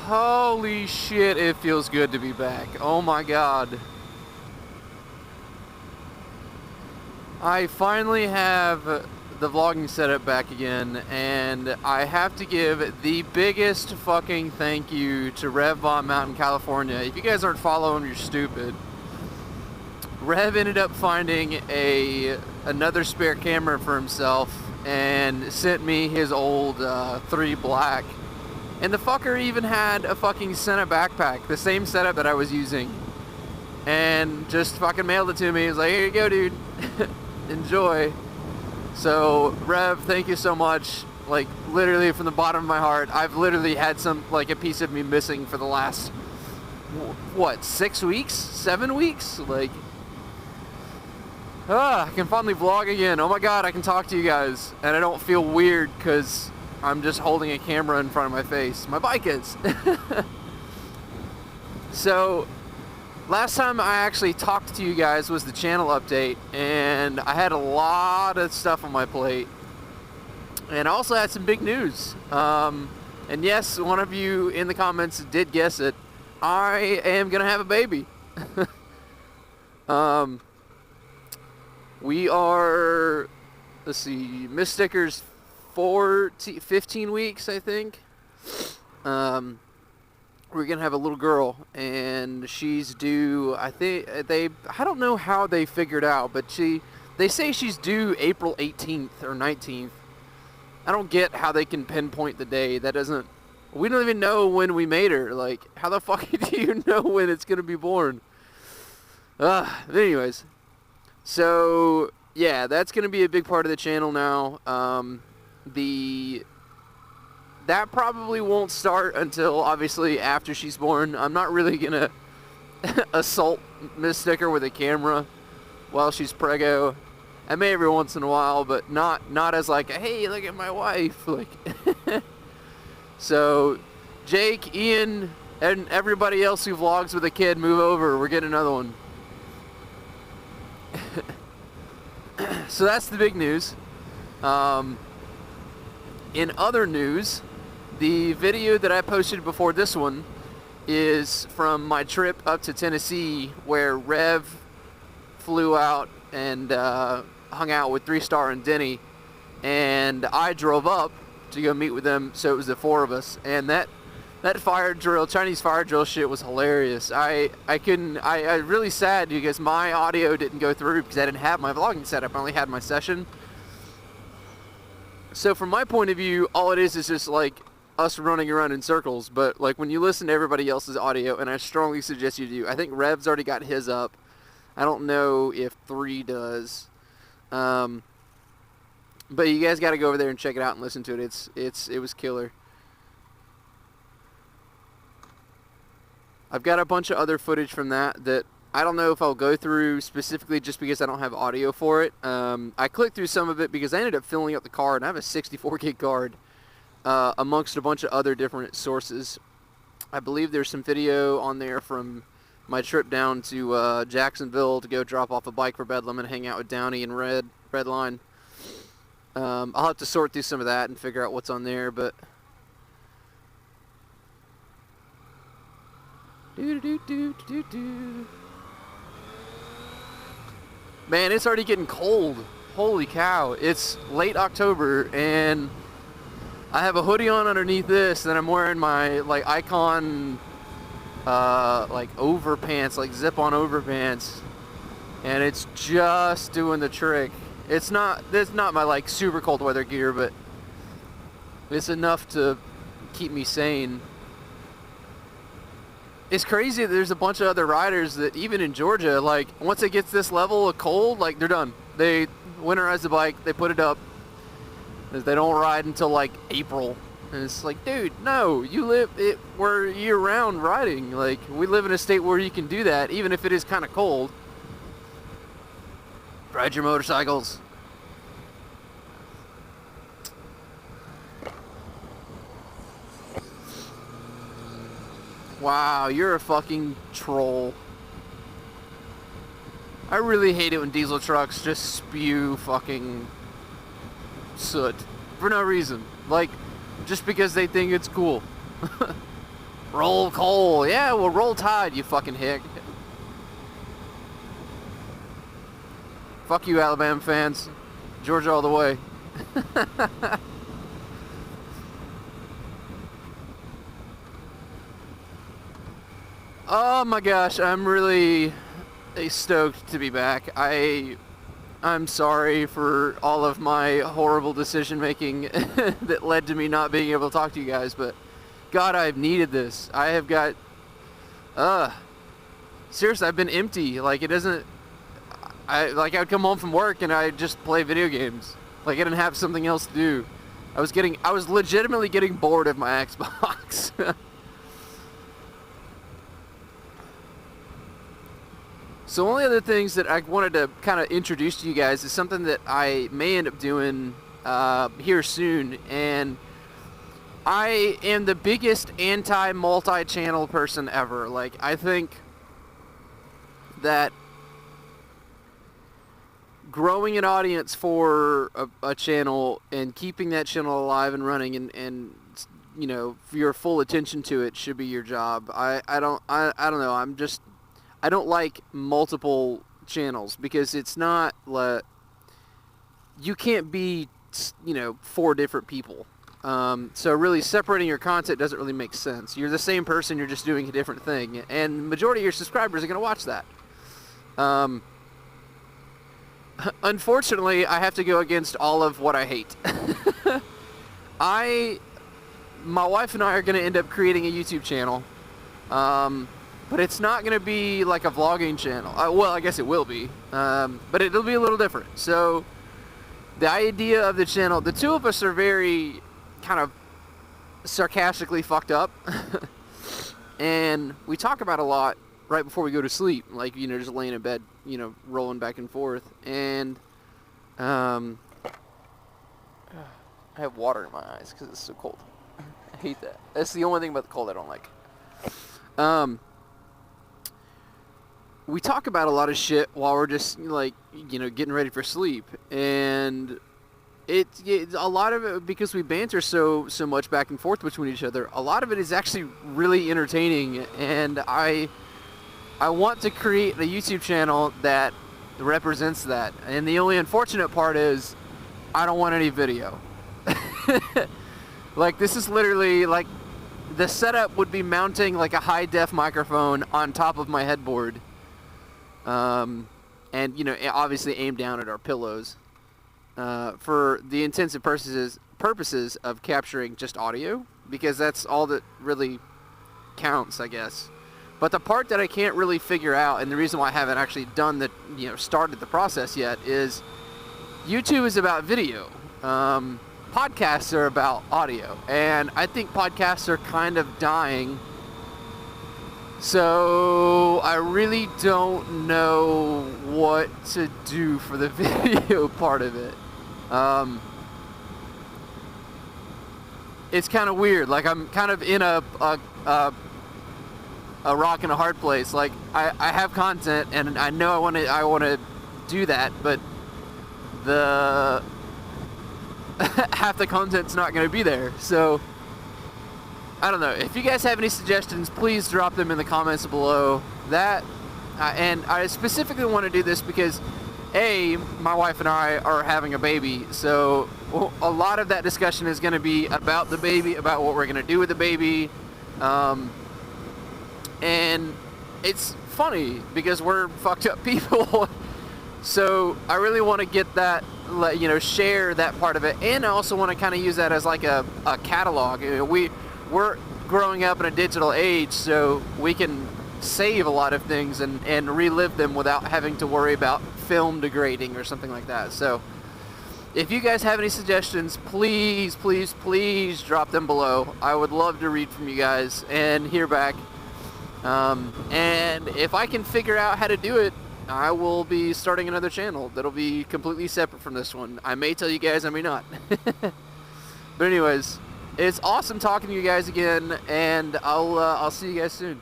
Holy shit, it feels good to be back. Oh my god. I finally have the vlogging setup back again, and I have to give the biggest fucking thank you to Revbomb out in California. If you guys aren't following, you're stupid. Rev ended up finding another spare camera for himself and sent me his old 3 Black. And the fucker even had a fucking Sena backpack, the same setup that I was using. And just fucking mailed it to me. He was like, here you go, dude. Enjoy. So, Rev, thank you so much. Like, literally from the bottom of my heart, I've literally had a piece of me missing for the last, what, 6 weeks? 7 weeks? Like, I can finally vlog again. Oh my god, I can talk to you guys. And I don't feel weird because I'm just holding a camera in front of my face. My bike is. So, last time I actually talked to you guys was the channel update. And I had a lot of stuff on my plate. And I also had some big news. And yes, one of you in the comments did guess it. I am going to have a baby. We are, let's see, Miss Sticker's 15 weeks, I think. We're going to have a little girl, and she's due, I don't know how they figured out, but they say she's due April 18th or 19th. I don't get how they can pinpoint the day. We don't even know when we made her. Like, how the fuck do you know when it's going to be born? Anyways. So, yeah, that's going to be a big part of the channel now. That probably won't start until, obviously, after she's born. I'm not really going to assault Miss Sticker with a camera while she's preggo. I may every once in a while, but not as like, hey, look at my wife. Like, so, Jake, Ian, and everybody else who vlogs with a kid, move over. We're getting another one. So that's the big news. In other news, the video that I posted before this one is from my trip up to Tennessee, where Rev flew out and hung out with 3-Star and Denny, and I drove up to go meet with them. So it was the 4 of us, and that Chinese fire drill shit was hilarious. I really sad because my audio didn't go through because I didn't have my vlogging setup. I only had my session. So from my point of view, all it is just like us running around in circles. But like when you listen to everybody else's audio, and I strongly suggest you do, I think Rev's already got his up. I don't know if 3 does. But you guys got to go over there and check it out and listen to it. It was killer. I've got a bunch of other footage from that I don't know if I'll go through specifically just because I don't have audio for it. I clicked through some of it because I ended up filling up the card, and I have a 64 gig card amongst a bunch of other different sources. I believe there's some video on there from my trip down to Jacksonville to go drop off a bike for Bedlam and hang out with Downey and Redline. I'll have to sort through some of that and figure out what's on there, but man, it's already getting cold. Holy cow. It's late October, and I have a hoodie on underneath this, and I'm wearing my like Icon like overpants, like zip-on overpants, and it's just doing the trick. It's not my like super cold weather gear, but it's enough to keep me sane. It's crazy that there's a bunch of other riders that even in Georgia, like once it gets this level of cold, like they're done. They winterize the bike, they put it up. They don't ride until like April. And it's like, dude, no, we're year-round riding. Like, we live in a state where you can do that, even if it is kind of cold. Ride your motorcycles. Wow, you're a fucking troll. I really hate it when diesel trucks just spew fucking soot for no reason. Like, just because they think it's cool. Roll Cole. Yeah, well, roll Tide, you fucking hick. Fuck you, Alabama fans. Georgia all the way. Oh my gosh, I'm really stoked to be back. I'm sorry for all of my horrible decision making that led to me not being able to talk to you guys, but God, I've needed this. I have got, seriously, I've been empty. Like, it doesn't, I would come home from work and I'd just play video games. Like, I didn't have something else to do. I was legitimately getting bored of my Xbox. So one of the other things that I wanted to kind of introduce to you guys is something that I may end up doing here soon, and I am the biggest anti-multi-channel person ever. Like, I think that growing an audience for a channel and keeping that channel alive and running and you know, your full attention to it should be your job. I don't know. I don't like multiple channels because it's not like you can't be, you know, 4 different people. So really separating your content doesn't really make sense. You're the same person, you're just doing a different thing, and the majority of your subscribers are going to watch that. Unfortunately, I have to go against all of what I hate. My wife and I are going to end up creating a YouTube channel. But it's not going to be like a vlogging channel. Well, I guess it will be. But it'll be a little different. So, the idea of the channel, the two of us are very kind of sarcastically fucked up. And we talk about a lot right before we go to sleep. Like, you know, just laying in bed, you know, rolling back and forth. And, I have water in my eyes because it's so cold. I hate that. That's the only thing about the cold I don't like. We talk about a lot of shit while we're just, like, you know, getting ready for sleep, and it's a lot of it, because we banter so much back and forth between each other, a lot of it is actually really entertaining, and I want to create a YouTube channel that represents that, and the only unfortunate part is I don't want any video. Like, this is literally, like, the setup would be mounting, like, a high-def microphone on top of my headboard. And, you know, obviously aimed down at our pillows, for the intensive purposes of capturing just audio, because that's all that really counts, I guess. But the part that I can't really figure out, and the reason why I haven't actually started the process yet, is YouTube is about video. Podcasts are about audio, and I think podcasts are kind of dying. So I really don't know what to do for the video part of it. It's kind of weird. Like, I'm kind of in a rock and a hard place. Like, I have content, and I know I want to do that, but the half the content's not going to be there. So I don't know. If you guys have any suggestions, please drop them in the comments below. And I specifically want to do this because, A, my wife and I are having a baby, so a lot of that discussion is going to be about the baby, about what we're going to do with the baby. And it's funny because we're fucked up people. So I really want to get that, you know, share that part of it, and I also want to kind of use that as like a catalog. You know, we're growing up in a digital age, so we can save a lot of things and relive them without having to worry about film degrading or something like that. So if you guys have any suggestions, please drop them below. I would love to read from you guys and hear back. And if I can figure out how to do it, I will be starting another channel that'll be completely separate from this one. I may tell you guys, I may not. But anyways, it's awesome talking to you guys again, and I'll see you guys soon.